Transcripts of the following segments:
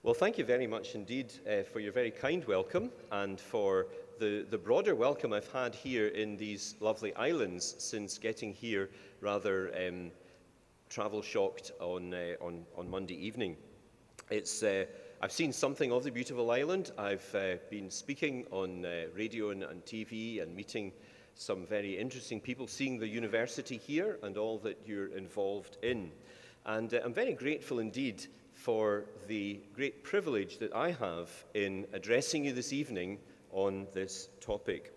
Well, thank you very much indeed for your very kind welcome and for the broader welcome I've had here in these lovely islands since getting here rather travel-shocked on Monday evening. I've seen something of the beautiful island. I've been speaking on radio and TV and meeting some very interesting people, seeing the university here and all that you're involved in. And I'm very grateful indeed for the great privilege that I have in addressing you this evening on this topic.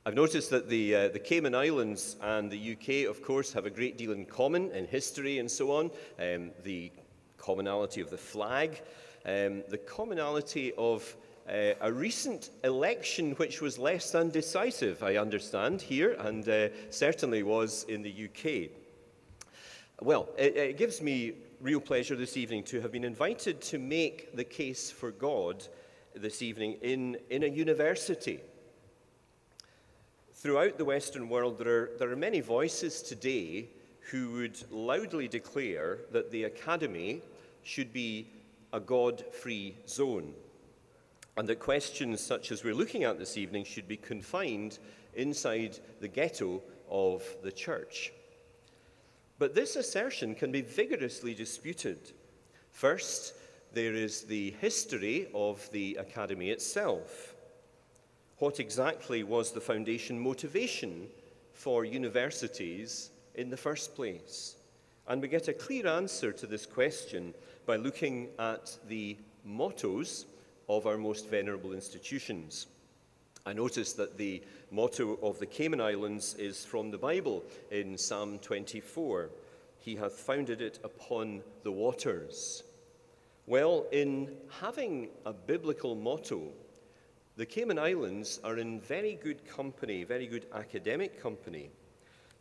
I've noticed that the Cayman Islands and the UK, of course, have a great deal in common in history and so on. The commonality of the flag, the commonality of a recent election which was less than decisive, I understand, here, and certainly was in the UK. Well, it gives me real pleasure this evening to have been invited to make the case for God this evening in a university. Throughout the Western world, there are many voices today who would loudly declare that the academy should be a God-free zone, and that questions such as we're looking at this evening should be confined inside the ghetto of the church. But this assertion can be vigorously disputed. First, there is the history of the academy itself. What exactly was the foundation motivation for universities in the first place? And we get a clear answer to this question by looking at the mottos of our most venerable institutions. I noticed that the motto of the Cayman Islands is from the Bible in Psalm 24. He hath founded it upon the waters. Well, in having a biblical motto, the Cayman Islands are in very good company, very good academic company.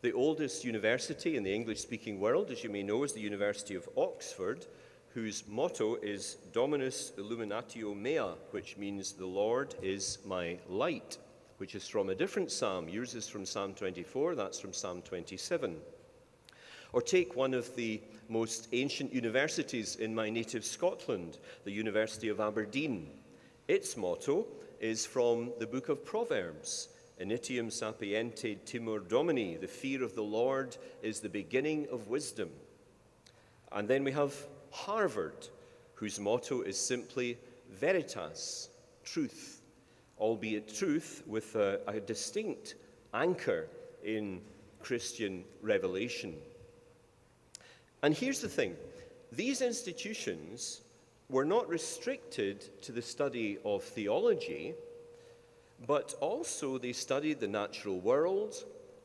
The oldest university in the English-speaking world, as you may know, is the University of Oxford, whose motto is Dominus Illuminatio Mea, which means the Lord is my light, which is from a different psalm. Yours is from Psalm 24, that's from Psalm 27. Or take one of the most ancient universities in my native Scotland, the University of Aberdeen. Its motto is from the book of Proverbs, Initium sapiente timor Domini, the fear of the Lord is the beginning of wisdom. And then we have Harvard, whose motto is simply Veritas, truth, albeit truth with a distinct anchor in Christian revelation. And here's the thing, these institutions were not restricted to the study of theology, but also they studied the natural world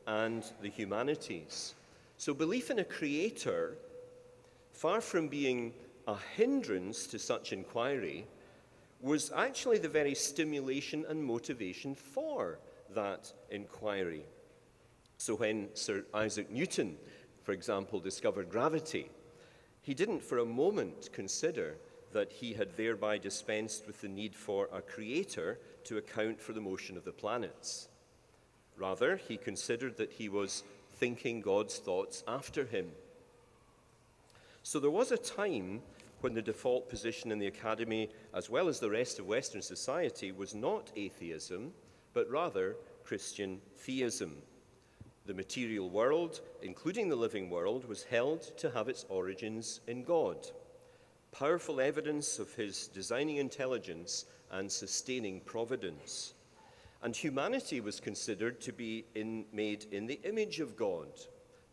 and the humanities. So belief in a creator, far from being a hindrance to such inquiry, was actually the very stimulation and motivation for that inquiry. So when Sir Isaac Newton, for example, discovered gravity, he didn't for a moment consider that he had thereby dispensed with the need for a creator to account for the motion of the planets. Rather, he considered that he was thinking God's thoughts after him. So there was a time when the default position in the academy, as well as the rest of Western society, was not atheism, but rather Christian theism. The material world, including the living world, was held to have its origins in God. Powerful evidence of his designing intelligence and sustaining providence. And humanity was considered to be made in the image of God,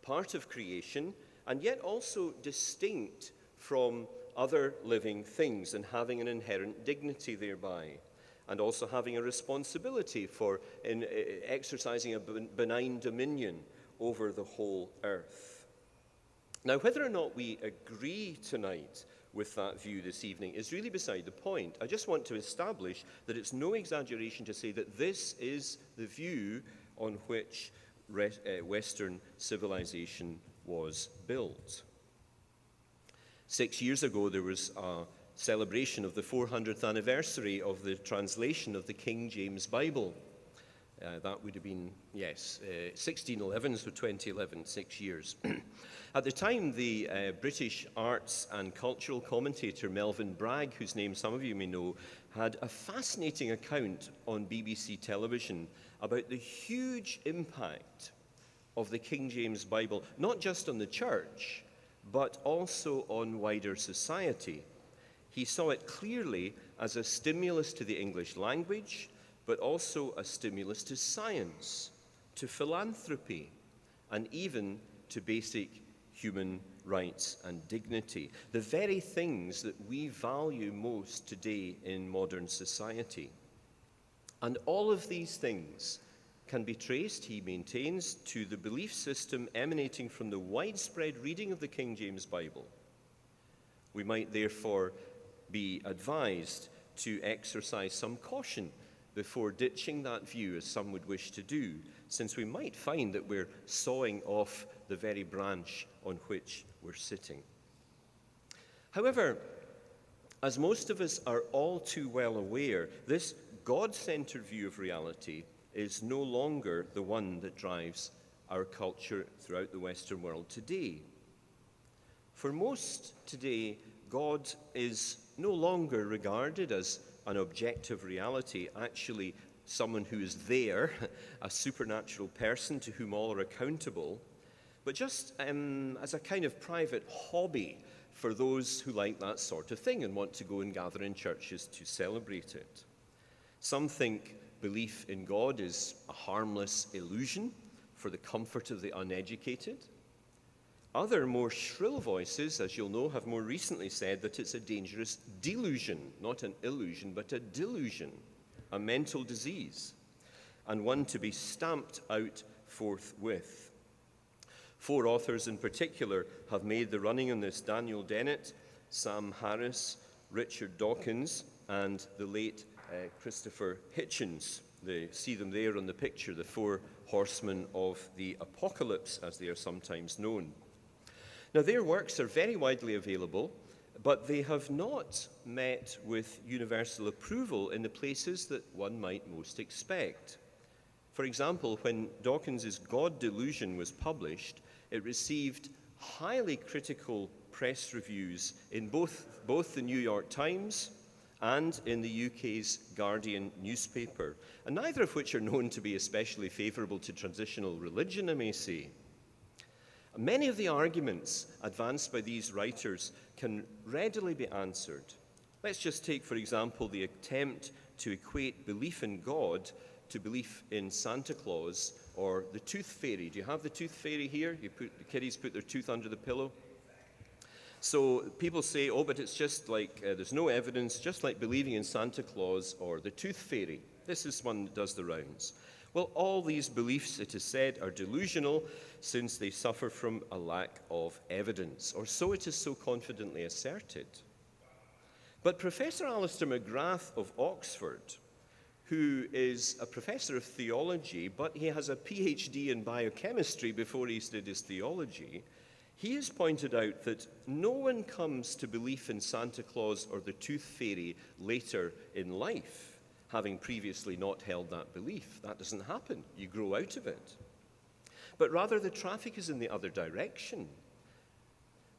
part of creation, and yet also distinct from other living things and having an inherent dignity thereby, and also having a responsibility for exercising a benign dominion over the whole earth. Now, whether or not we agree tonight with that view this evening is really beside the point. I just want to establish that it's no exaggeration to say that this is the view on which Western civilization was built. 6 years ago, there was a celebration of the 400th anniversary of the translation of the King James Bible. That would have been, yes, 1611, so 2011, 6 years. At the time, the British arts and cultural commentator Melvyn Bragg, whose name some of you may know, had a fascinating account on BBC television about the huge impact of the King James Bible, not just on the church, but also on wider society. He saw it clearly as a stimulus to the English language, but also a stimulus to science, to philanthropy, and even to basic human rights and dignity, the very things that we value most today in modern society. And all of these things can be traced, he maintains, to the belief system emanating from the widespread reading of the King James Bible. We might therefore be advised to exercise some caution before ditching that view, as some would wish to do, since we might find that we're sawing off the very branch on which we're sitting. However, as most of us are all too well aware, this God-centered view of reality is no longer the one that drives our culture throughout the Western world today. For most today, God is no longer regarded as an objective reality, actually someone who is there, a supernatural person to whom all are accountable, but just as a kind of private hobby for those who like that sort of thing and want to go and gather in churches to celebrate it. Some think belief in God is a harmless illusion for the comfort of the uneducated. Other more shrill voices, as you'll know, have more recently said that it's a dangerous delusion, not an illusion, but a delusion, a mental disease, and one to be stamped out forthwith. 4 authors in particular have made the running on this: Daniel Dennett, Sam Harris, Richard Dawkins, and the late Christopher Hitchens. They see them there on the picture, the 4 horsemen of the apocalypse, as they are sometimes known. Now, their works are very widely available, but they have not met with universal approval in the places that one might most expect. For example, when Dawkins's God Delusion was published, it received highly critical press reviews in both the New York Times and in the UK's Guardian newspaper, and neither of which are known to be especially favourable to transitional religion, I may say. Many of the arguments advanced by these writers can readily be answered. Let's just take, for example, the attempt to equate belief in God to belief in Santa Claus or the tooth fairy. Do you have the tooth fairy here? The kiddies put their tooth under the pillow. So people say, oh, but it's just like, there's no evidence, just like believing in Santa Claus or the tooth fairy. This is one that does the rounds. Well, all these beliefs, it is said, are delusional since they suffer from a lack of evidence, or so it is so confidently asserted. But Professor Alistair McGrath of Oxford, who is a professor of theology, but he has a PhD in biochemistry before he did his theology, he has pointed out that no one comes to belief in Santa Claus or the tooth fairy later in life, having previously not held that belief. That doesn't happen. You grow out of it. But rather, the traffic is in the other direction.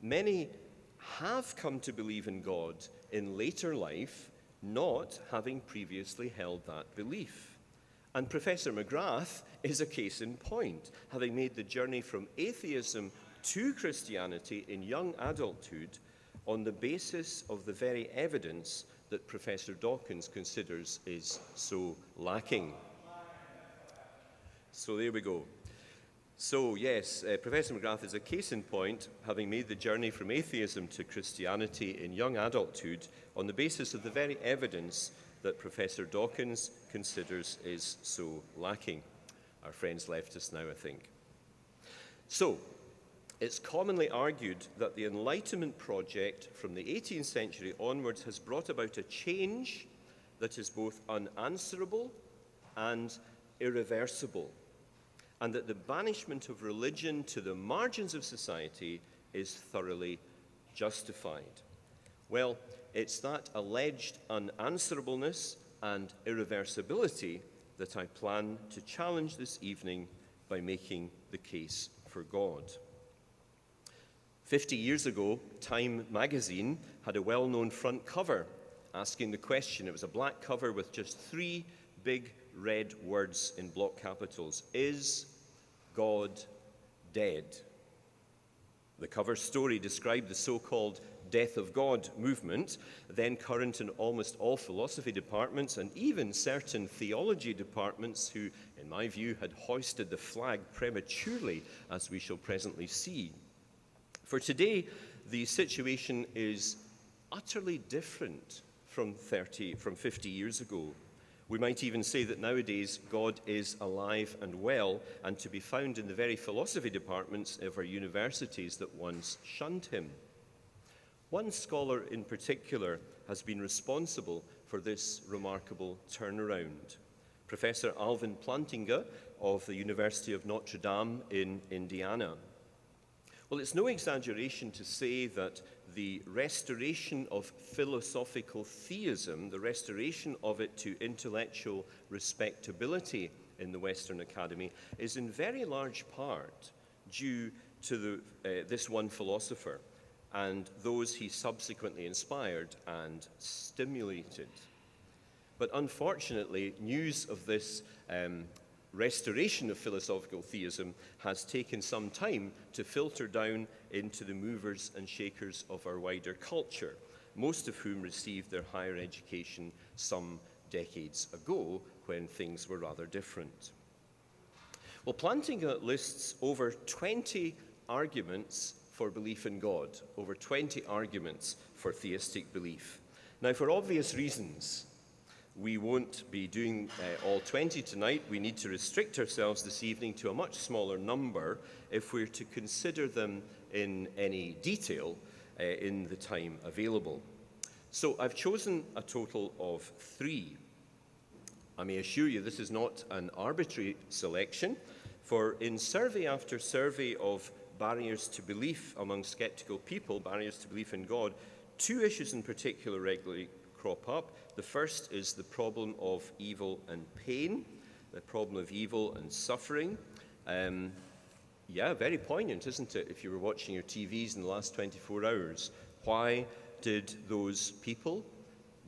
Many have come to believe in God in later life, not having previously held that belief. And Professor McGrath is a case in point, having made the journey from atheism to Christianity in young adulthood on the basis of the very evidence that Professor Dawkins considers is so lacking. So there we go. So yes, Professor McGrath is a case in point, having made the journey from atheism to Christianity in young adulthood on the basis of the very evidence that Professor Dawkins considers is so lacking. Our friend's left us now, I think. So, it's commonly argued that the Enlightenment project from the 18th century onwards has brought about a change that is both unanswerable and irreversible, and that the banishment of religion to the margins of society is thoroughly justified. Well, it's that alleged unanswerableness and irreversibility that I plan to challenge this evening by making the case for God. 50 years ago, Time magazine had a well-known front cover asking the question. It was a black cover with just 3 big red words in block capitals. Is God dead? The cover story described the so-called Death of God movement, then current in almost all philosophy departments and even certain theology departments who, in my view, had hoisted the flag prematurely, as we shall presently see. For today, the situation is utterly different from 50 years ago. We might even say that nowadays God is alive and well and to be found in the very philosophy departments of our universities that once shunned him. One scholar in particular has been responsible for this remarkable turnaround. Professor Alvin Plantinga of the University of Notre Dame in Indiana. Well, it's no exaggeration to say that the restoration of philosophical theism, the restoration of it to intellectual respectability in the Western Academy, is in very large part due to this one philosopher and those he subsequently inspired and stimulated. But unfortunately, news of this restoration of philosophical theism has taken some time to filter down into the movers and shakers of our wider culture, most of whom received their higher education some decades ago when things were rather different. Well, Plantinga lists over 20 arguments for belief in God, over 20 arguments for theistic belief. Now, for obvious reasons, we won't be doing all 20 tonight. We need to restrict ourselves this evening to a much smaller number if we're to consider them in any detail in the time available. So I've chosen a total of 3. I may assure you this is not an arbitrary selection, for in survey after survey of barriers to belief among skeptical people, barriers to belief in God, 2 issues in particular regularly crop up. The first is the problem of evil and pain, the problem of evil and suffering. Very poignant, isn't it, if you were watching your TVs in the last 24 hours? Why did those people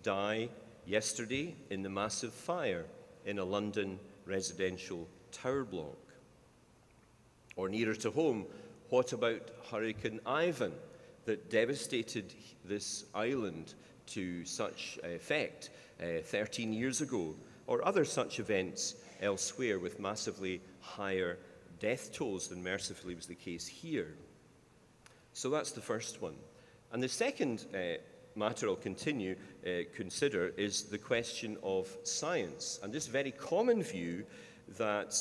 die yesterday in the massive fire in a London residential tower block? Or nearer to home, what about Hurricane Ivan that devastated this island to such effect 13 years ago, or other such events elsewhere with massively higher death tolls than mercifully was the case here? So that's the first one. And the second matter I'll consider is the question of science, and this very common view that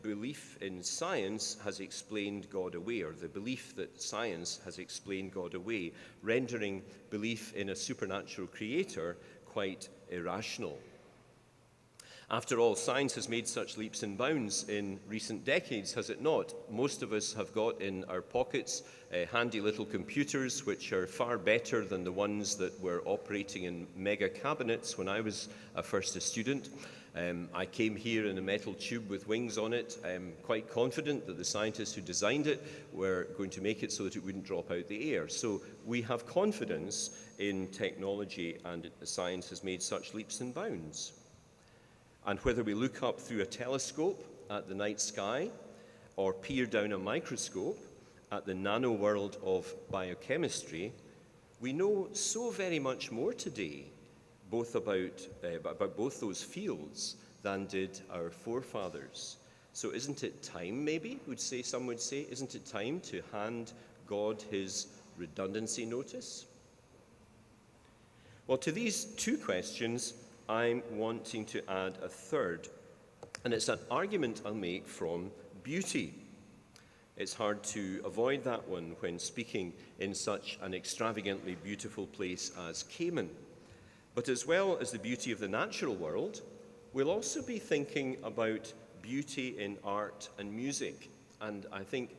belief in science has explained God away, or the belief that science has explained God away, rendering belief in a supernatural creator quite irrational. After all, science has made such leaps and bounds in recent decades, has it not? Most of us have got in our pockets handy little computers which are far better than the ones that were operating in mega cabinets when I was first a student. I came here in a metal tube with wings on it. I'm quite confident that the scientists who designed it were going to make it so that it wouldn't drop out the air. So we have confidence in technology, and science has made such leaps and bounds. And whether we look up through a telescope at the night sky or peer down a microscope at the nano world of biochemistry, we know so very much more today both about both those fields than did our forefathers. So isn't it time, maybe, some would say, isn't it time to hand God his redundancy notice? Well, to these 2 questions, I'm wanting to add a third, and it's an argument I'll make from beauty. It's hard to avoid that one when speaking in such an extravagantly beautiful place as Cayman. But as well as the beauty of the natural world, we'll also be thinking about beauty in art and music. And I think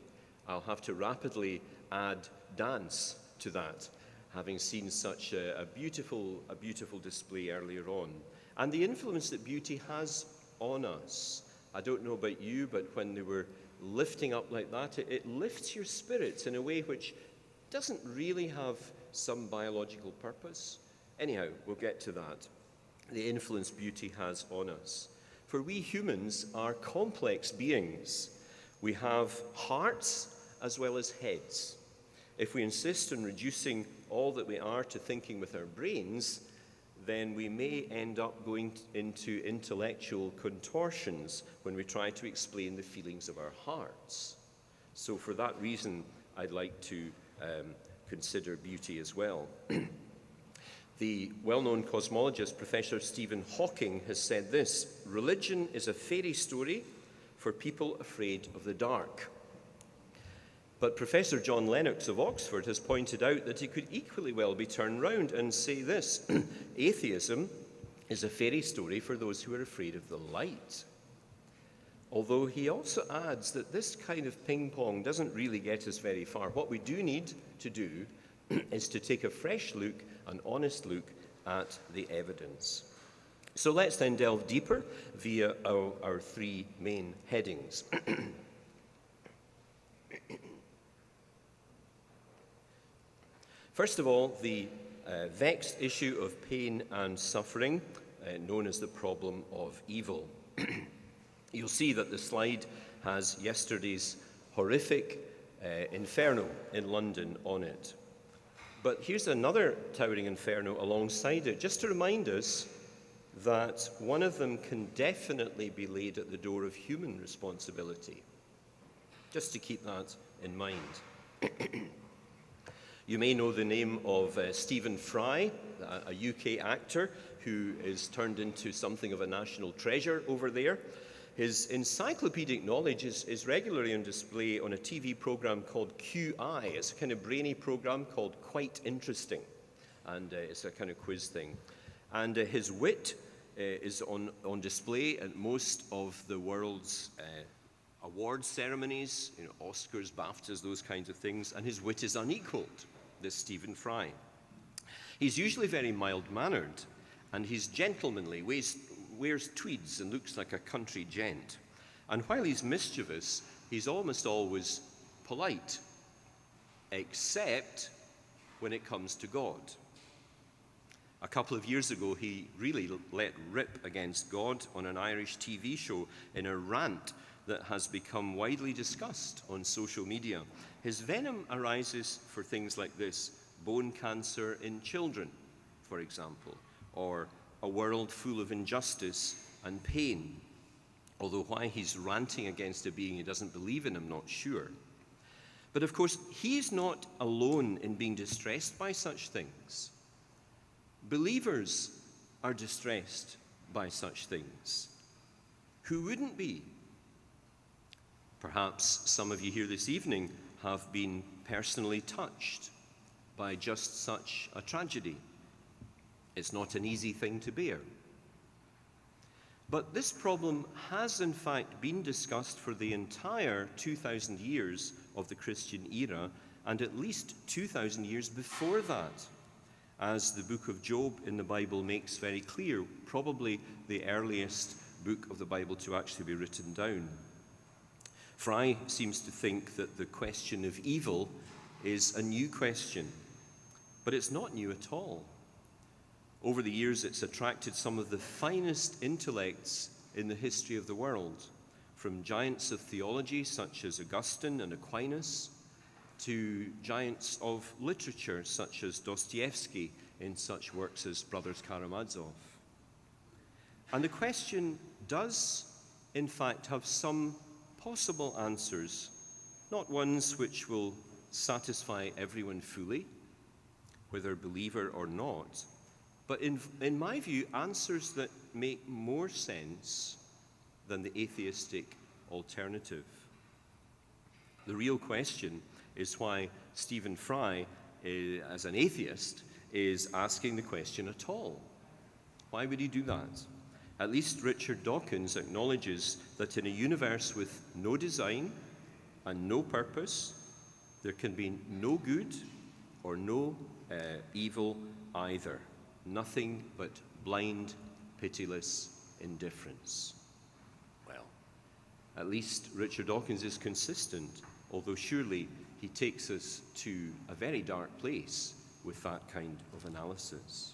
I'll have to rapidly add dance to that, having seen such a beautiful display earlier on. And the influence that beauty has on us. I don't know about you, but when they were lifting up like that, it lifts your spirits in a way which doesn't really have some biological purpose. Anyhow, we'll get to that. The influence beauty has on us. For we humans are complex beings. We have hearts as well as heads. If we insist on reducing all that we are to thinking with our brains, then we may end up going into intellectual contortions when we try to explain the feelings of our hearts. So for that reason, I'd like to consider beauty as well. The well-known cosmologist, Professor Stephen Hawking, has said this: religion is a fairy story for people afraid of the dark. But Professor John Lennox of Oxford has pointed out that it could equally well be turned round and say this: atheism is a fairy story for those who are afraid of the light. Although he also adds that this kind of ping-pong doesn't really get us very far. What we do need to do is to take a fresh look, an honest look at the evidence. So let's then delve deeper via our three main headings. First of all, the vexed issue of pain and suffering, known as the problem of evil. You'll see that the slide has yesterday's horrific inferno in London on it. But here's another towering inferno alongside it, just to remind us that one of them can definitely be laid at the door of human responsibility. Just to keep that in mind. You may know the name of Stephen Fry, a UK actor who is turned into something of a national treasure over there. His encyclopedic knowledge is regularly on display on a TV program called QI. It's a kind of brainy program called Quite Interesting, and it's a kind of quiz thing. And his wit is on display at most of the world's award ceremonies, Oscars, BAFTAs, those kinds of things, and his wit is unequaled, this Stephen Fry. He's usually very mild-mannered, and he's gentlemanly, wears tweeds and looks like a country gent. And while he's mischievous, he's almost always polite, except when it comes to God. A couple of years ago, he really let rip against God on an Irish TV show in a rant that has become widely discussed on social media. His venom arises for things like this: bone cancer in children, for example, or a world full of injustice and pain. Although why he's ranting against a being he doesn't believe in, I'm not sure. But of course, he's not alone in being distressed by such things. Believers are distressed by such things. Who wouldn't be? Perhaps some of you here this evening have been personally touched by just such a tragedy. It's not an easy thing to bear. But this problem has in fact been discussed for the entire 2,000 years of the Christian era, and at least 2,000 years before that, as the book of Job in the Bible makes very clear, probably the earliest book of the Bible to actually be written down. Fry seems to think that the question of evil is a new question, but it's not new at all. Over the years, it's attracted some of the finest intellects in the history of the world, from giants of theology such as Augustine and Aquinas, to giants of literature such as Dostoevsky in such works as Brothers Karamazov. And the question does, in fact, have some possible answers, not ones which will satisfy everyone fully, whether believer or not, but in my view, answers that make more sense than the atheistic alternative. The real question is why Stephen Fry, as an atheist, is asking the question at all. Why would he do that? At least Richard Dawkins acknowledges that in a universe with no design and no purpose, there can be no good or no evil either. Nothing but blind, pitiless indifference. At least Richard Dawkins is consistent, although surely he takes us to a very dark place with that kind of analysis.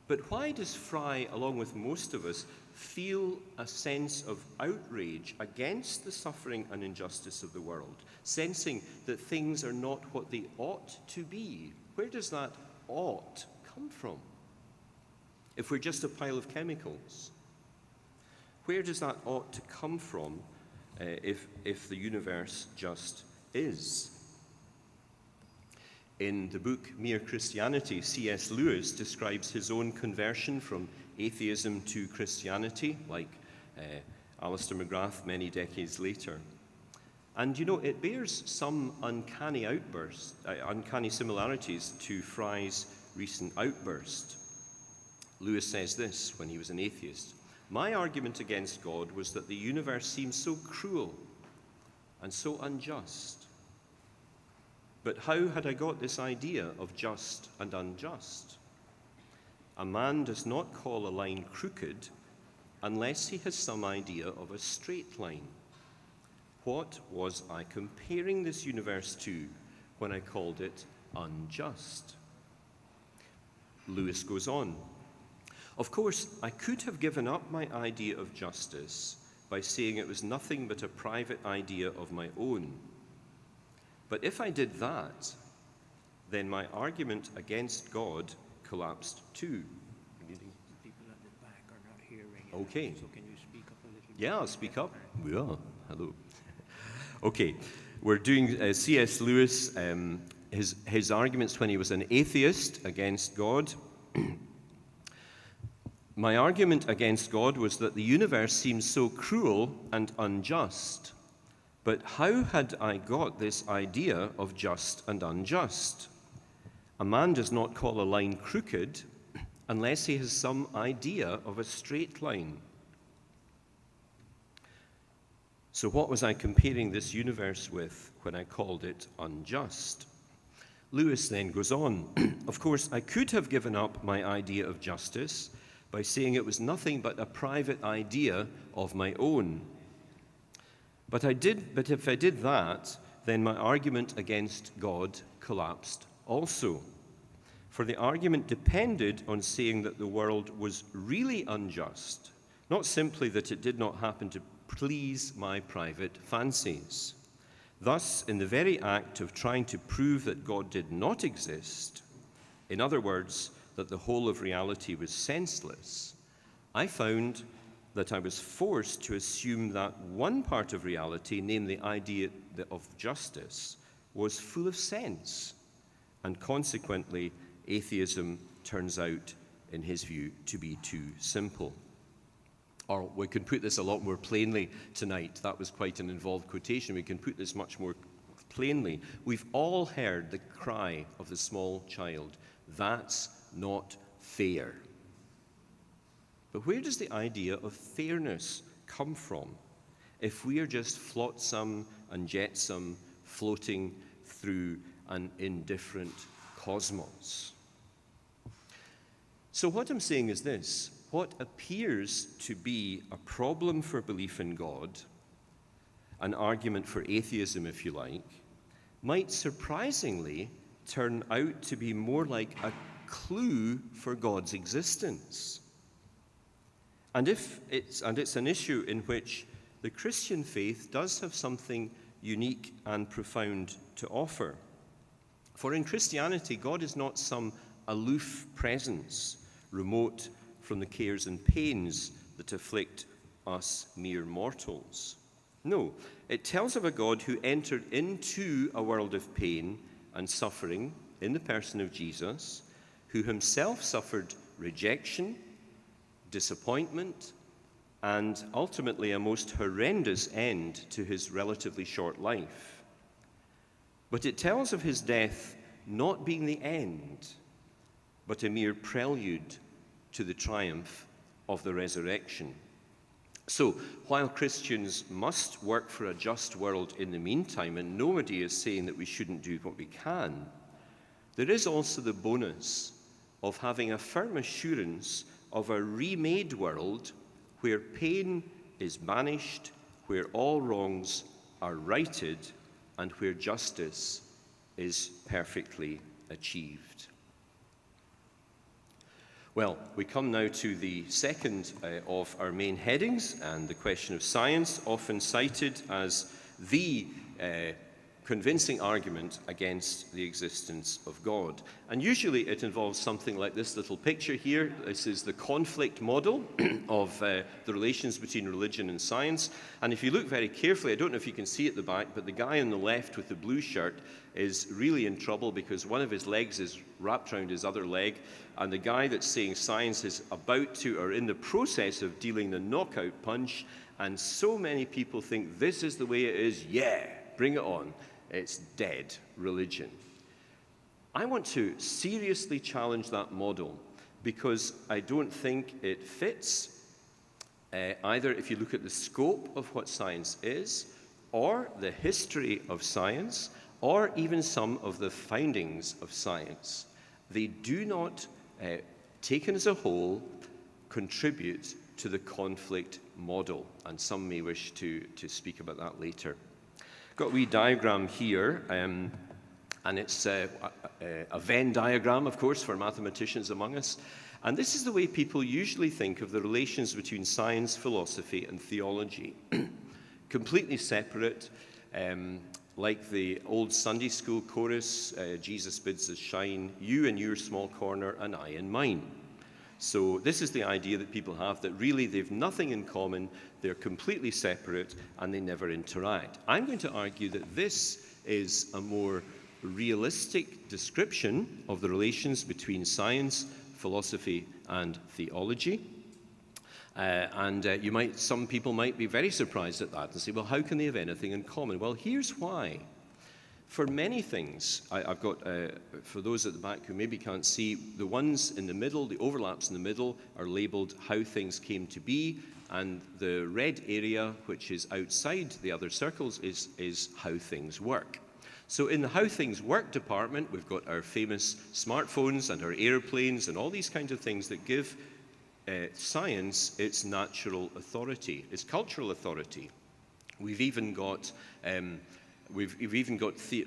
But why does Fry, along with most of us, feel a sense of outrage against the suffering and injustice of the world, sensing that things are not what they ought to be? Where does that ought come from? If we're just a pile of chemicals, where does that ought to come from if the universe just is? In the book Mere Christianity, C.S. Lewis describes his own conversion from atheism to Christianity, like Alistair McGrath many decades later. And you know, it bears some uncanny similarities to Fry's recent outburst. Lewis says this when he was an atheist: "My argument against God was that the universe seemed so cruel and so unjust. But how had I got this idea of just and unjust? A man does not call a line crooked unless he has some idea of a straight line. What was I comparing this universe to when I called it unjust?" Lewis goes on, "Of course, I could have given up my idea of justice by saying it was nothing but a private idea of my own. But if I did that, then my argument against God collapsed too." People at the back are not hearing you. Okay. So can you speak up a little bit? Yeah, I'll speak up. Yeah, hello. Okay, we're doing C.S. Lewis, his arguments when he was an atheist against God. "My argument against God was that the universe seems so cruel and unjust. But how had I got this idea of just and unjust? A man does not call a line crooked unless he has some idea of a straight line. So what was I comparing this universe with when I called it unjust?" Lewis then goes on, "Of course, I could have given up my idea of justice by saying it was nothing but a private idea of my own. But if I did that, then my argument against God collapsed also. For the argument depended on saying that the world was really unjust, not simply that it did not happen to please my private fancies. Thus, in the very act of trying to prove that God did not exist, in other words, that the whole of reality was senseless, I found that I was forced to assume that one part of reality, namely the idea of justice, was full of sense, and consequently, atheism turns out, in his view, to be too simple." Or we can put this a lot more plainly tonight. That was quite an involved quotation. We can put this much more plainly. We've all heard the cry of the small child, "That's not fair." But where does the idea of fairness come from if we are just flotsam and jetsam floating through an indifferent cosmos? So what I'm saying is this: what appears to be a problem for belief in God, an argument for atheism, if you like, might surprisingly turn out to be more like a clue for God's existence. And it's an issue in which the Christian faith does have something unique and profound to offer. For in Christianity, God is not some aloof presence, remote from the cares and pains that afflict us mere mortals. No, it tells of a God who entered into a world of pain and suffering in the person of Jesus, who himself suffered rejection, disappointment, and ultimately a most horrendous end to his relatively short life. But it tells of his death not being the end, but a mere prelude to the triumph of the resurrection. So, while Christians must work for a just world in the meantime, and nobody is saying that we shouldn't do what we can, there is also the bonus of having a firm assurance of a remade world where pain is banished where all wrongs are righted and where justice is perfectly achieved. Well, we come now to the second of our main headings, and the question of science, often cited as the convincing argument against the existence of God. And usually it involves something like this little picture here. This is the conflict model of the relations between religion and science. And if you look very carefully, I don't know if you can see at the back, but the guy on the left with the blue shirt is really in trouble because one of his legs is wrapped around his other leg, and the guy that's saying science is about to, or in the process of dealing the knockout punch, and so many people think this is the way it is, yeah, bring it on. It's dead religion. I want to seriously challenge that model because I don't think it fits either if you look at the scope of what science is, or the history of science, or even some of the findings of science. They do not, taken as a whole, contribute to the conflict model, and some may wish to speak about that later. Got a wee diagram here, and it's a Venn diagram, of course, for mathematicians among us. And this is the way people usually think of the relations between science, philosophy, and theology. Completely separate, like the old Sunday school chorus, Jesus bids us shine, you in your small corner and I in mine. So this is the idea that people have, that really they've nothing in common, they're completely separate, and they never interact. I'm going to argue that this is a more realistic description of the relations between science, philosophy, and theology. Some people might be very surprised at that and say, well, how can they have anything in common? Well, here's why. For many things, I've got, for those at the back who maybe can't see, the ones in the middle, the overlaps in the middle, are labeled how things came to be, and the red area, which is outside the other circles, is how things work. So in the how things work department, we've got our famous smartphones and our airplanes and all these kinds of things that give science its natural authority, its cultural authority. We've even got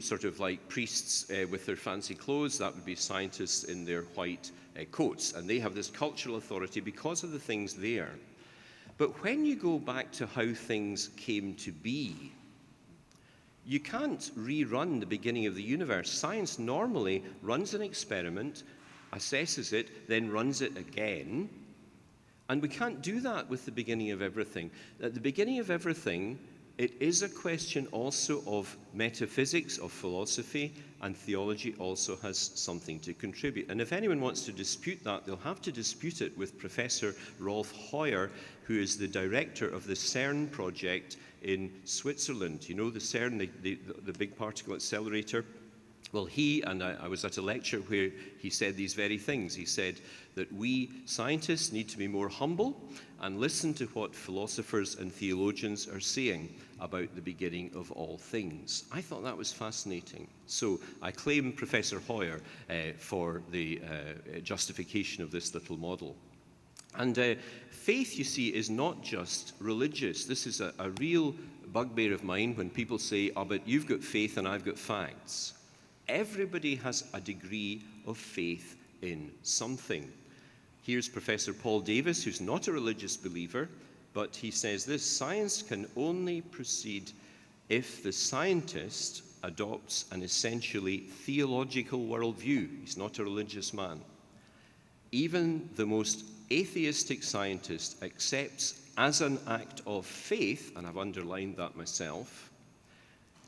sort of like priests with their fancy clothes. That would be scientists in their white coats, and they have this cultural authority because of the things there. But when you go back to how things came to be, you can't rerun the beginning of the universe. Science normally runs an experiment, assesses it, then runs it again. And we can't do that with the beginning of everything. At the beginning of everything, it is a question also of metaphysics, of philosophy, and theology also has something to contribute. And if anyone wants to dispute that, they'll have to dispute it with Professor Rolf Heuer, who is the director of the CERN project in Switzerland. You know the CERN, the big particle accelerator? Well, I was at a lecture where he said these very things. He said that we scientists need to be more humble and listen to what philosophers and theologians are saying about the beginning of all things. I thought that was fascinating. So I claim Professor Heuer for the justification of this little model. And faith, you see, is not just religious. This is a real bugbear of mine when people say, oh, but you've got faith and I've got facts. Everybody has a degree of faith in something. Here's Professor Paul Davis, who's not a religious believer, but he says this: science can only proceed if the scientist adopts an essentially theological worldview. He's not a religious man. Even the most atheistic scientist accepts as an act of faith, and I've underlined that myself,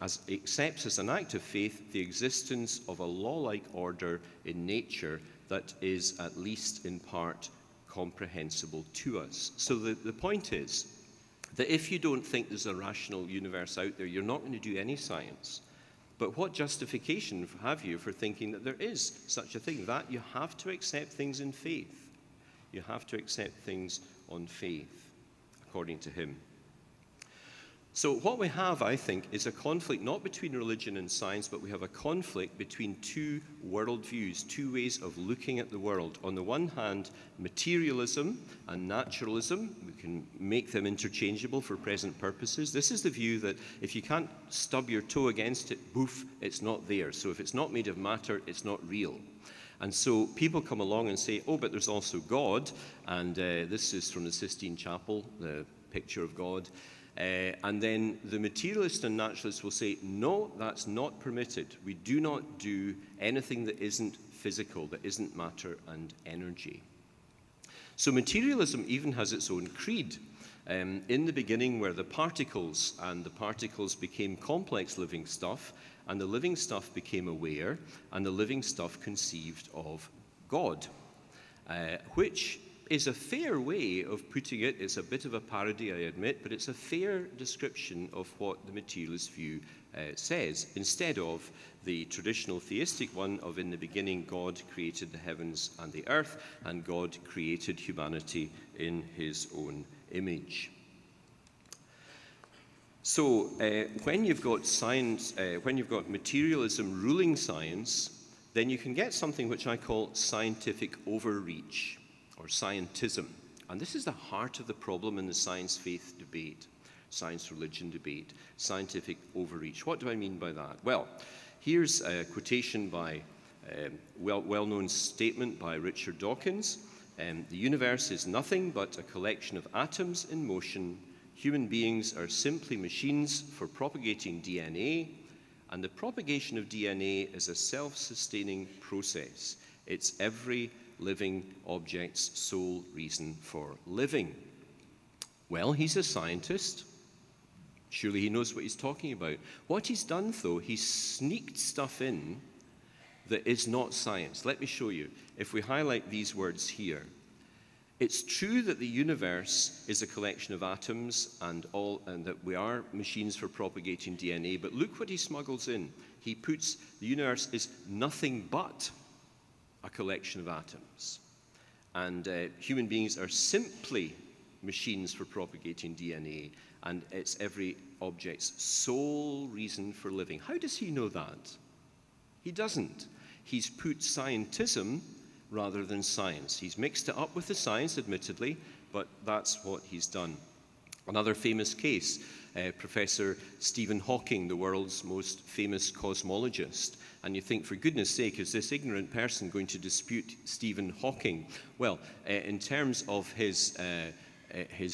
accepts as an act of faith the existence of a law-like order in nature that is at least in part comprehensible to us. So the point is that if you don't think there's a rational universe out there, you're not going to do any science. But what justification have you for thinking that there is such a thing? That you have to accept things in faith. You have to accept things on faith, according to him. So what we have, I think, is a conflict not between religion and science, but we have a conflict between two worldviews, two ways of looking at the world. On the one hand, materialism and naturalism. We can make them interchangeable for present purposes. This is the view that if you can't stub your toe against it, poof, it's not there. So if it's not made of matter, it's not real. And so people come along and say, oh, but there's also God. And this is from the Sistine Chapel, the picture of God. And then the materialist and naturalist will say, no, that's not permitted. We do not do anything that isn't physical, that isn't matter and energy. So materialism even has its own creed. In the beginning, where the particles became complex living stuff, and the living stuff became aware, and the living stuff conceived of God, which is a fair way of putting it. It's a bit of a parody, I admit, but it's a fair description of what the materialist view says, instead of the traditional theistic one of in the beginning God created the heavens and the earth, and God created humanity in his own image. So when you've got science, when you've got materialism ruling science, then you can get something which I call scientific overreach, or scientism. And this is the heart of the problem in the science-faith debate, science-religion debate, scientific overreach. What do I mean by that? Well, here's a quotation by a well-known statement by Richard Dawkins. The universe is nothing but a collection of atoms in motion. Human beings are simply machines for propagating DNA, and the propagation of DNA is a self-sustaining process. It's every living object's sole reason for living. Well, he's a scientist. Surely he knows what he's talking about. What he's done, though, he's sneaked stuff in that is not science. Let me show you. If we highlight these words here, it's true that the universe is a collection of atoms and that we are machines for propagating DNA, but look what he smuggles in. He puts the universe is nothing but a collection of atoms. And human beings are simply machines for propagating DNA, and it's every object's sole reason for living. How does he know that? He doesn't. He's put scientism rather than science. He's mixed it up with the science, admittedly, but that's what he's done. Another famous case, Professor Stephen Hawking, the world's most famous cosmologist. And you think, for goodness sake, is this ignorant person going to dispute Stephen Hawking? Well, in terms of his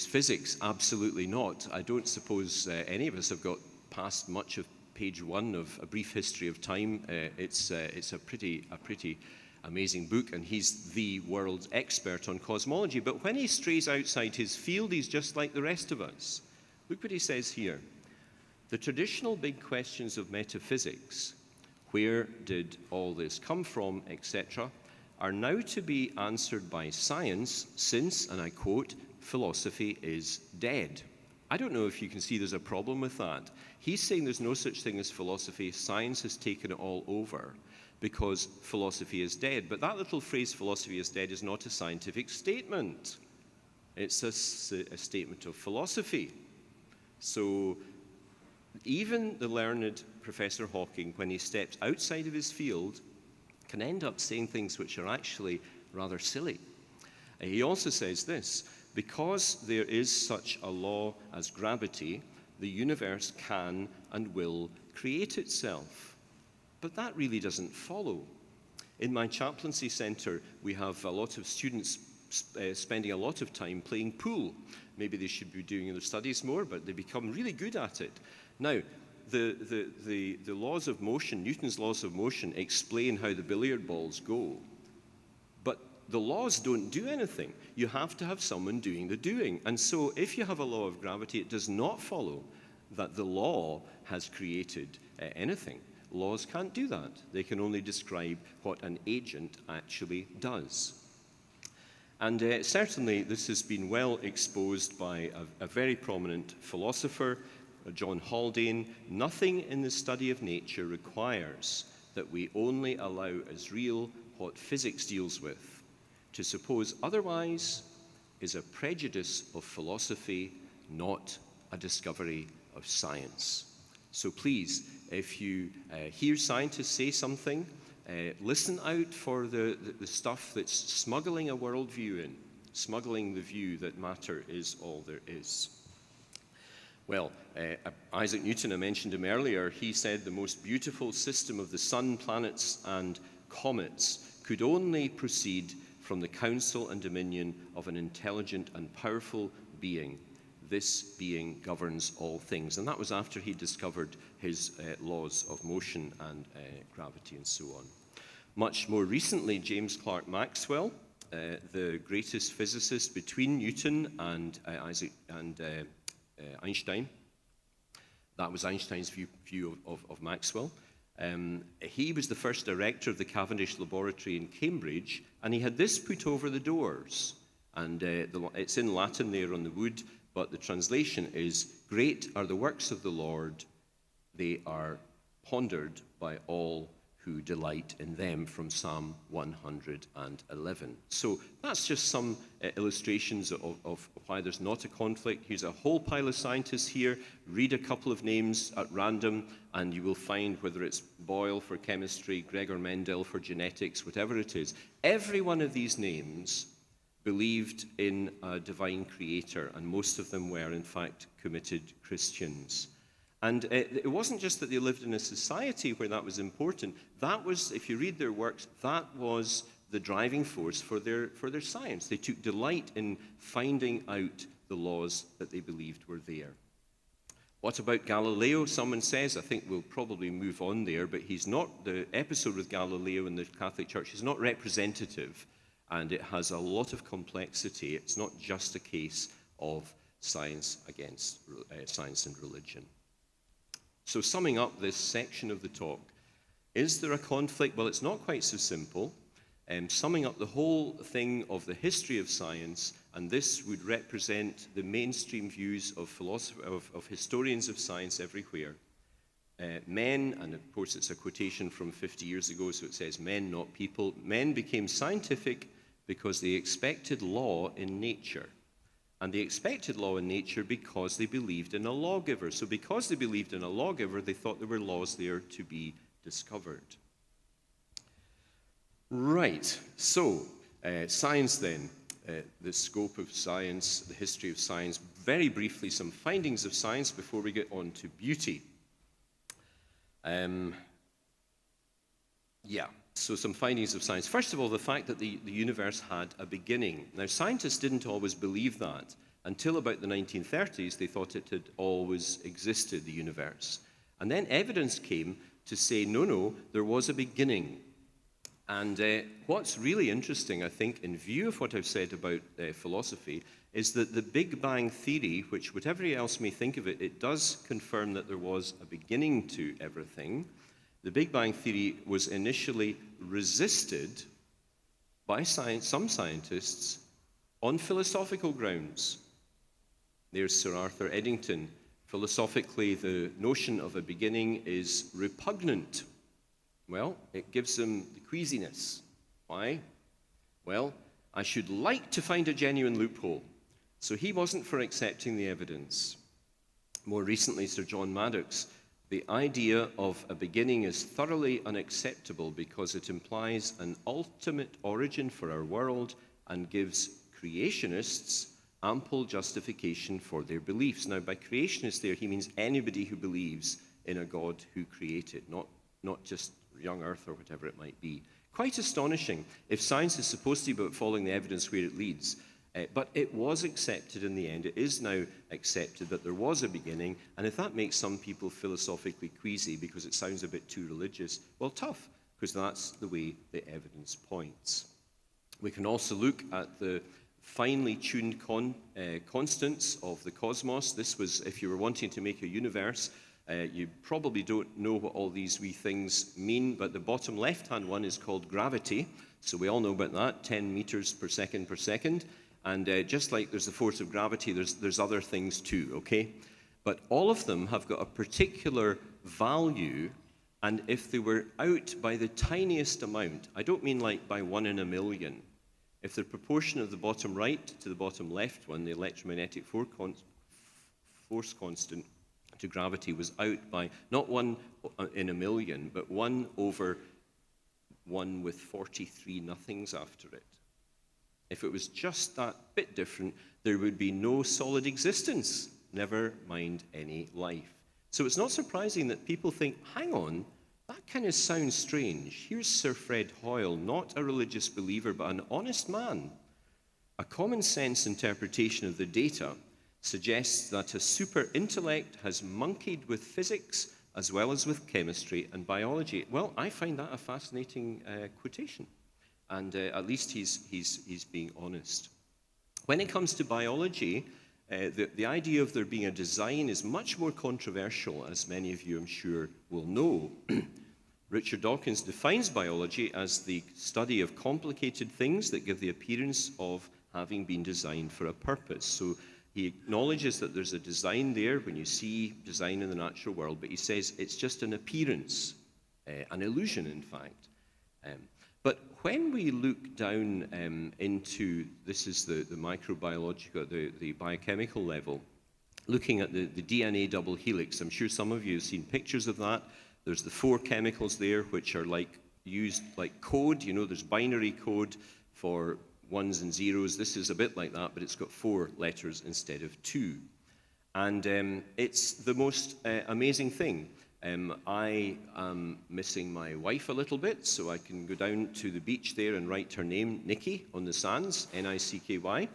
physics, absolutely not. I don't suppose any of us have got past much of page 1 of A Brief History of Time. It's a pretty amazing book, and he's the world's expert on cosmology. But when he strays outside his field, he's just like the rest of us. Look what he says here. The traditional big questions of metaphysics, where did all this come from, etc., are now to be answered by science since, and I quote, philosophy is dead. I don't know if you can see there's a problem with that. He's saying there's no such thing as philosophy. Science has taken it all over because philosophy is dead. But that little phrase, philosophy is dead, is not a scientific statement. It's a statement of philosophy. So even the learned Professor Hawking, when he steps outside of his field, can end up saying things which are actually rather silly. He also says this: because there is such a law as gravity, the universe can and will create itself. But that really doesn't follow. In my chaplaincy centre, we have a lot of students spending a lot of time playing pool. Maybe they should be doing their studies more, but they become really good at it. Now, the laws of motion, Newton's laws of motion, explain how the billiard balls go. But the laws don't do anything. You have to have someone doing the doing. And so if you have a law of gravity, it does not follow that the law has created anything. Laws can't do that. They can only describe what an agent actually does. And certainly this has been well exposed by a very prominent philosopher, John Haldane. Nothing in the study of nature requires that we only allow as real what physics deals with. To suppose otherwise is a prejudice of philosophy, not a discovery of science. So please, if you hear scientists say something, listen out for the stuff that's smuggling a worldview in, smuggling the view that matter is all there is. Well, Isaac Newton, I mentioned him earlier, he said the most beautiful system of the sun, planets, and comets could only proceed from the counsel and dominion of an intelligent and powerful being. This being governs all things. And that was after he discovered his laws of motion and gravity and so on. Much more recently, James Clerk Maxwell, the greatest physicist between Newton and Einstein. That was Einstein's view of Maxwell. He was the first director of the Cavendish Laboratory in Cambridge, and he had this put over the doors. And it's in Latin there on the wood, but the translation is, "Great are the works of the Lord, they are pondered by all who delight in them," from Psalm 111. So that's just some illustrations of why there's not a conflict. Here's a whole pile of scientists here. Read a couple of names at random, and you will find whether it's Boyle for chemistry, Gregor Mendel for genetics, whatever it is. Every one of these names believed in a divine creator, and most of them were, in fact, committed Christians. And it wasn't just that they lived in a society where that was important. That was, if you read their works, that was the driving force for their science. They took delight in finding out the laws that they believed were there. What about Galileo? Someone says, I think we'll probably move on there, but he's not, the episode with Galileo in the Catholic Church is not representative, and it has a lot of complexity. It's not just a case of science against science and religion. So summing up this section of the talk, is there a conflict? Well, it's not quite so simple. Summing up the whole thing of the history of science, and this would represent the mainstream views of historians of science everywhere. Men, and of course it's a quotation from 50 years ago, so it says men, not people. Men became scientific because they expected law in nature. And they expected law in nature because they believed in a lawgiver. So because they believed in a lawgiver, they thought there were laws there to be discovered. Right, so science then, the scope of science, the history of science. Very briefly, some findings of science before we get on to beauty. So some findings of science. First of all, the fact that the universe had a beginning. Now, scientists didn't always believe that. Until about the 1930s, they thought it had always existed, the universe. And then evidence came to say, no, there was a beginning. And what's really interesting, I think, in view of what I've said about philosophy, is that the Big Bang Theory, which whatever else may think of it, it does confirm that there was a beginning to everything. The Big Bang Theory was initially resisted by some scientists on philosophical grounds. There's Sir Arthur Eddington. Philosophically, the notion of a beginning is repugnant. Well, it gives them the queasiness. Why? Well, I should like to find a genuine loophole. So he wasn't for accepting the evidence. More recently, Sir John Maddox. The idea of a beginning is thoroughly unacceptable because it implies an ultimate origin for our world and gives creationists ample justification for their beliefs. Now, by creationists there, he means anybody who believes in a God who created, not just young Earth or whatever it might be. Quite astonishing if science is supposed to be about following the evidence where it leads. But it was accepted in the end. It is now accepted that there was a beginning. And if that makes some people philosophically queasy because it sounds a bit too religious, well, tough, because that's the way the evidence points. We can also look at the finely tuned constants of the cosmos. This was, if you were wanting to make a universe, you probably don't know what all these wee things mean, but the bottom left-hand one is called gravity. So we all know about that, 10 meters per second. And just like there's the force of gravity, there's other things too, okay? But all of them have got a particular value, and if they were out by the tiniest amount, I don't mean like by 1 in a million. If the proportion of the bottom right to the bottom left one, the electromagnetic force constant, to gravity was out by not 1 in a million, but 1 over 1 with 43 nothings after it. If it was just that bit different, there would be no solid existence, never mind any life. So it's not surprising that people think, hang on, that kind of sounds strange. Here's Sir Fred Hoyle, not a religious believer, but an honest man. A common sense interpretation of the data suggests that a super intellect has monkeyed with physics as well as with chemistry and biology. Well, I find that a fascinating quotation, and at least he's being honest. When it comes to biology, the idea of there being a design is much more controversial, as many of you, I'm sure, will know. Richard Dawkins defines biology as the study of complicated things that give the appearance of having been designed for a purpose. So he acknowledges that there's a design there when you see design in the natural world, but he says it's just an appearance, an illusion, in fact. But when we look down into, this is the microbiological, the biochemical level, looking at the DNA double helix, I'm sure some of you have seen pictures of that. There's the 4 chemicals there which are used like code. You know, there's binary code for 1s and 0s. This is a bit like that, but it's got 4 letters instead of 2. And it's the most amazing thing. I am missing my wife a little bit, so I can go down to the beach there and write her name, Nikki, on the sands, N-I-C-K-Y.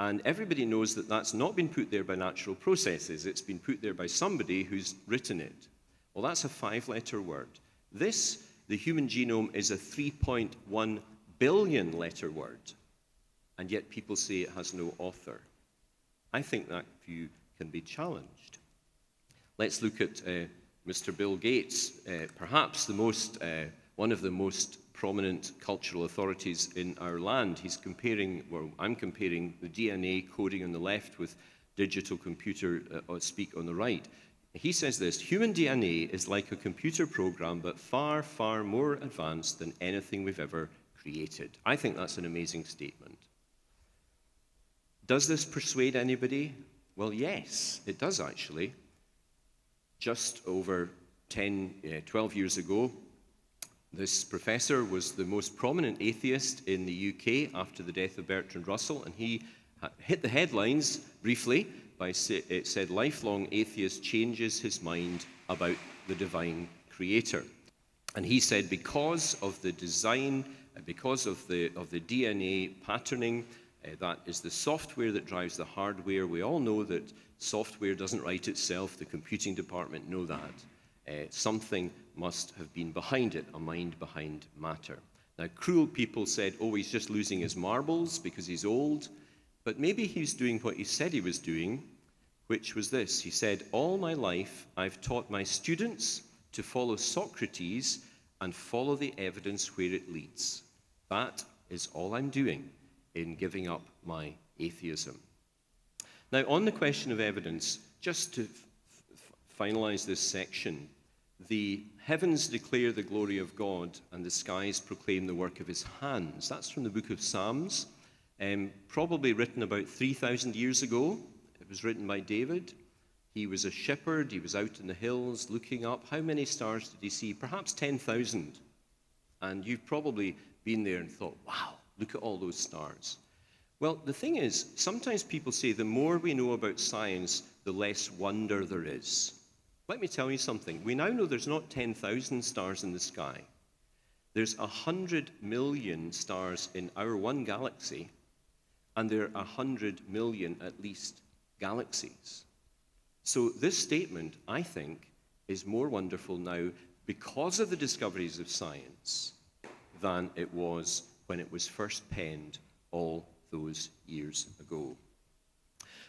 And everybody knows that that's not been put there by natural processes. It's been put there by somebody who's written it. Well, that's a 5-letter word. This, the human genome, is a 3.1 billion letter word, and yet people say it has no author. I think that view can be challenged. Let's look at Mr. Bill Gates, perhaps one of the most prominent cultural authorities in our land. He's comparing, well, I'm comparing the DNA coding on the left with digital computer speak on the right. He says this: human DNA is like a computer program, but far, far more advanced than anything we've ever created. I think that's an amazing statement. Does this persuade anybody? Well, yes, it does actually. Just over 12 years ago, this professor was the most prominent atheist in the UK after the death of Bertrand Russell, and he hit the headlines briefly by it said, lifelong atheist changes his mind about the divine creator. And he said because of the design, because of the DNA patterning, that is the software that drives the hardware. We all know that software doesn't write itself. The computing department know that. Something must have been behind it, a mind behind matter. Now, cruel people said, oh, he's just losing his marbles because he's old. But maybe he's doing what he said he was doing, which was this. He said, all my life I've taught my students to follow Socrates and follow the evidence where it leads. That is all I'm doing in giving up my atheism. Now, on the question of evidence, just to finalize this section, the heavens declare the glory of God and the skies proclaim the work of his hands. That's from the book of Psalms, probably written about 3,000 years ago. It was written by David. He was a shepherd. He was out in the hills looking up. How many stars did he see? Perhaps 10,000. And you've probably been there and thought, wow, look at all those stars. Well, the thing is, sometimes people say the more we know about science, the less wonder there is. Let me tell you something. We now know there's not 10,000 stars in the sky. There's 100 million stars in our one galaxy, and there are 100 million, at least, galaxies. So this statement, I think, is more wonderful now because of the discoveries of science than it was when it was first penned all those years ago.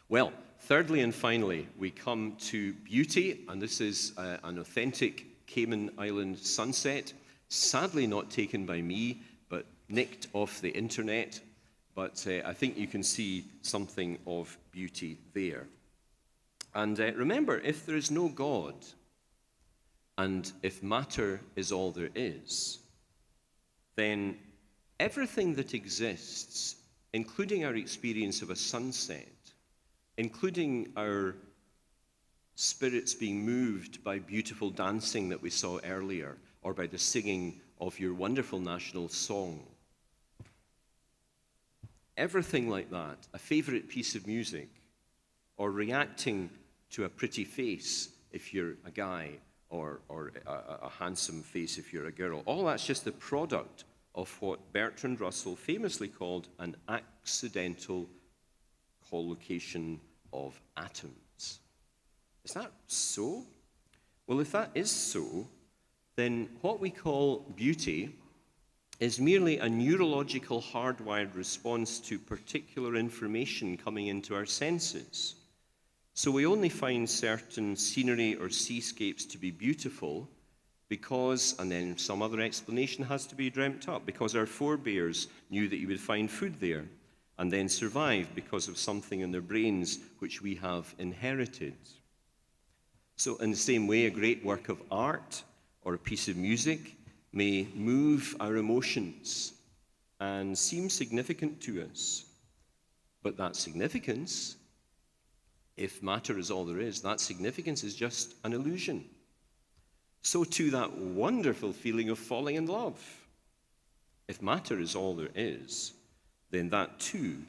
Well, thirdly and finally, we come to beauty, and this is an authentic Cayman Island sunset, sadly not taken by me, but nicked off the internet. But I think you can see something of beauty there. And remember, if there is no God, and if matter is all there is, then everything that exists, including our experience of a sunset, including our spirits being moved by beautiful dancing that we saw earlier, or by the singing of your wonderful national song. Everything like that, a favorite piece of music, or reacting to a pretty face if you're a guy, or a handsome face if you're a girl, all that's just the product of what Bertrand Russell famously called an accidental collocation of atoms. Is that so? Well, if that is so, then what we call beauty is merely a neurological hardwired response to particular information coming into our senses. So we only find certain scenery or seascapes to be beautiful because, and then some other explanation has to be dreamt up, because our forebears knew that you would find food there and then survived because of something in their brains which we have inherited. So in the same way, a great work of art or a piece of music may move our emotions and seem significant to us. But that significance, if matter is all there is, that significance is just an illusion. So too that wonderful feeling of falling in love. If matter is all there is, then that too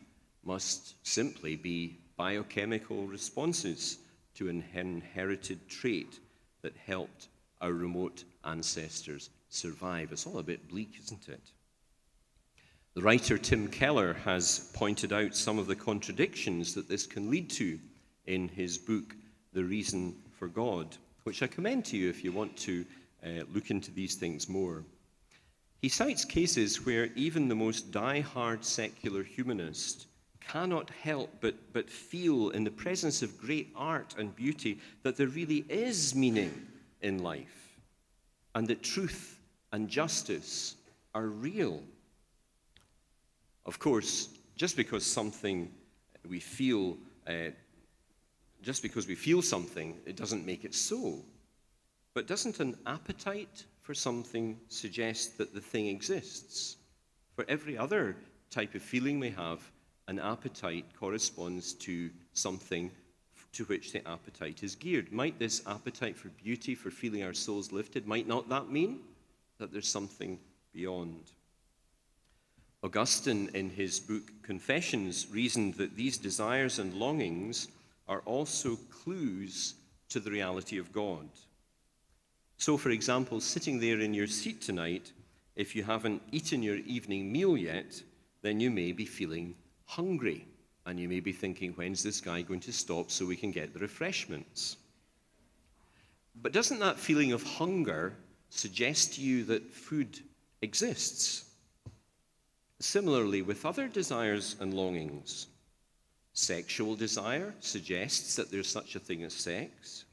must simply be biochemical responses to an inherited trait that helped our remote ancestors survive. It's all a bit bleak, isn't it? The writer Tim Keller has pointed out some of the contradictions that this can lead to in his book, The Reason for God, which I commend to you if you want to look into these things more. He cites cases where even the most die-hard secular humanist cannot help but feel in the presence of great art and beauty that there really is meaning in life, and that truth and justice are real. Of course, just because we feel something, it doesn't make it so. But doesn't an appetite for something suggest that the thing exists? For every other type of feeling we have, an appetite corresponds to something to which the appetite is geared. Might this appetite for beauty, for feeling our souls lifted, might not that mean that there's something beyond? Augustine, in his book Confessions, reasoned that these desires and longings are also clues to the reality of God. So, for example, sitting there in your seat tonight, if you haven't eaten your evening meal yet, then you may be feeling hungry, and you may be thinking, when's this guy going to stop so we can get the refreshments? But doesn't that feeling of hunger suggest to you that food exists? Similarly, with other desires and longings, sexual desire suggests that there's such a thing as sex.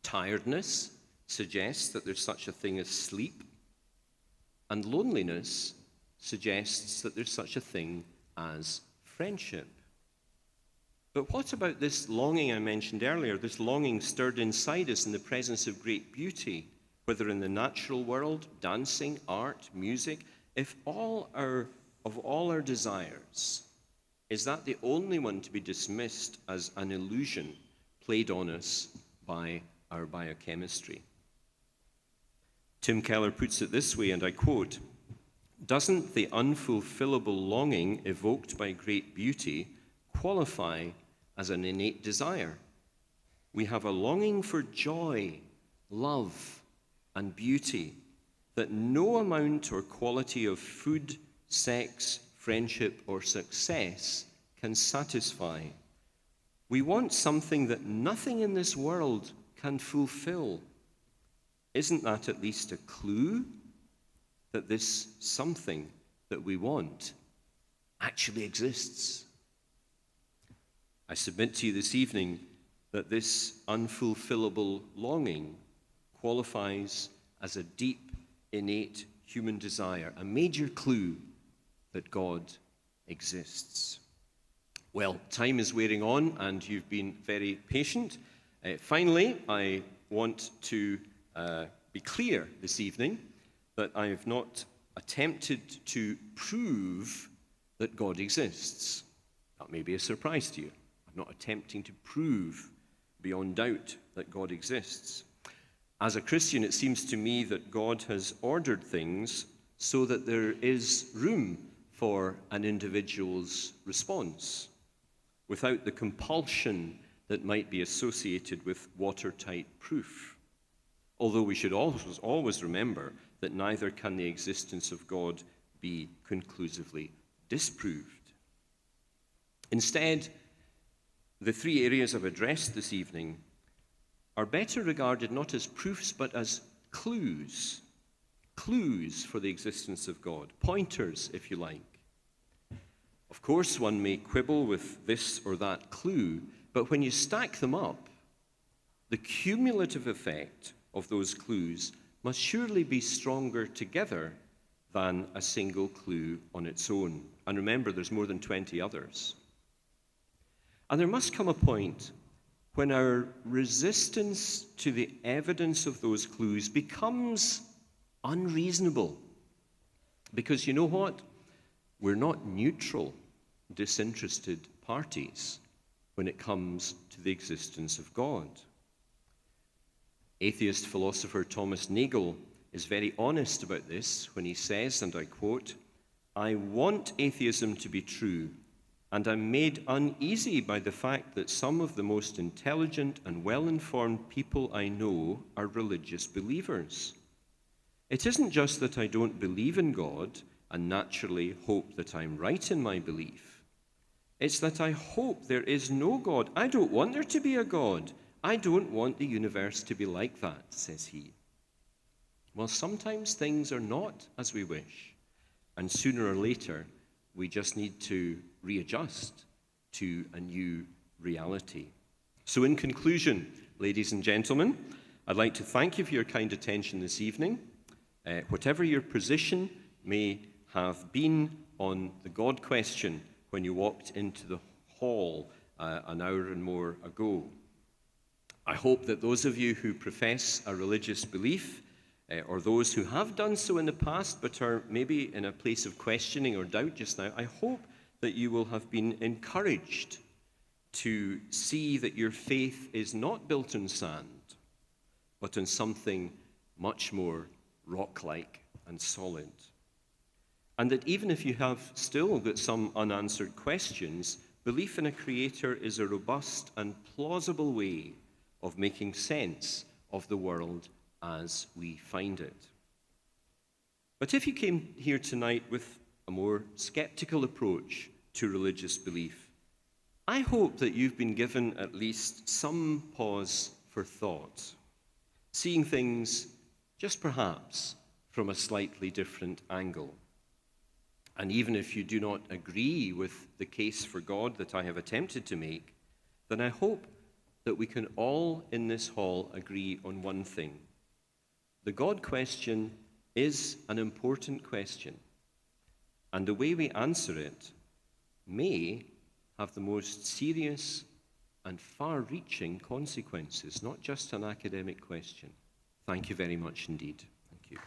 Tiredness suggests that there's such a thing as sleep. And loneliness suggests that there's such a thing as friendship. But what about this longing I mentioned earlier, this longing stirred inside us in the presence of great beauty, whether in the natural world, dancing, art, music? If all our desires, is that the only one to be dismissed as an illusion played on us by our biochemistry? Tim Keller puts it this way, and I quote, "Doesn't the unfulfillable longing evoked by great beauty qualify as an innate desire? We have a longing for joy, love, and beauty that no amount or quality of food, sex, friendship, or success can satisfy. We want something that nothing in this world can fulfill. Isn't that at least a clue that this something that we want actually exists?" I submit to you this evening that this unfulfillable longing qualifies as a deep, innate human desire, a major clue that God exists. Well, time is wearing on, and you've been very patient. Finally, I want to be clear this evening that I have not attempted to prove that God exists. That may be a surprise to you. I'm not attempting to prove beyond doubt that God exists. As a Christian, it seems to me that God has ordered things so that there is room for an individual's response, without the compulsion that might be associated with watertight proof. Although we should always remember that neither can the existence of God be conclusively disproved. Instead, the three areas I've addressed this evening are better regarded not as proofs but as clues. Clues for the existence of God, pointers, if you like. Of course, one may quibble with this or that clue, but when you stack them up, the cumulative effect of those clues must surely be stronger together than a single clue on its own. And remember, there's more than 20 others. And there must come a point when our resistance to the evidence of those clues becomes unreasonable. Because you know what? We're not neutral, disinterested parties when it comes to the existence of God. Atheist philosopher Thomas Nagel is very honest about this when he says, and I quote, "I want atheism to be true, and I'm made uneasy by the fact that some of the most intelligent and well-informed people I know are religious believers. It isn't just that I don't believe in God and naturally hope that I'm right in my belief. It's that I hope there is no God. I don't want there to be a God. I don't want the universe to be like that," says he. Well, sometimes things are not as we wish, and sooner or later, we just need to readjust to a new reality. So in conclusion, ladies and gentlemen, I'd like to thank you for your kind attention this evening. Whatever your position may have been on the God question when you walked into the hall an hour and more ago, I hope that those of you who profess a religious belief, or those who have done so in the past but are maybe in a place of questioning or doubt just now, I hope that you will have been encouraged to see that your faith is not built on sand, but on something much more rock-like and solid. And that even if you have still got some unanswered questions, belief in a creator is a robust and plausible way of making sense of the world as we find it. But if you came here tonight with a more skeptical approach to religious belief, I hope that you've been given at least some pause for thought, seeing things just perhaps from a slightly different angle. And even if you do not agree with the case for God that I have attempted to make, then I hope that we can all in this hall agree on one thing. The God question is an important question, and the way we answer it may have the most serious and far-reaching consequences, not just an academic question. Thank you very much indeed. Thank you.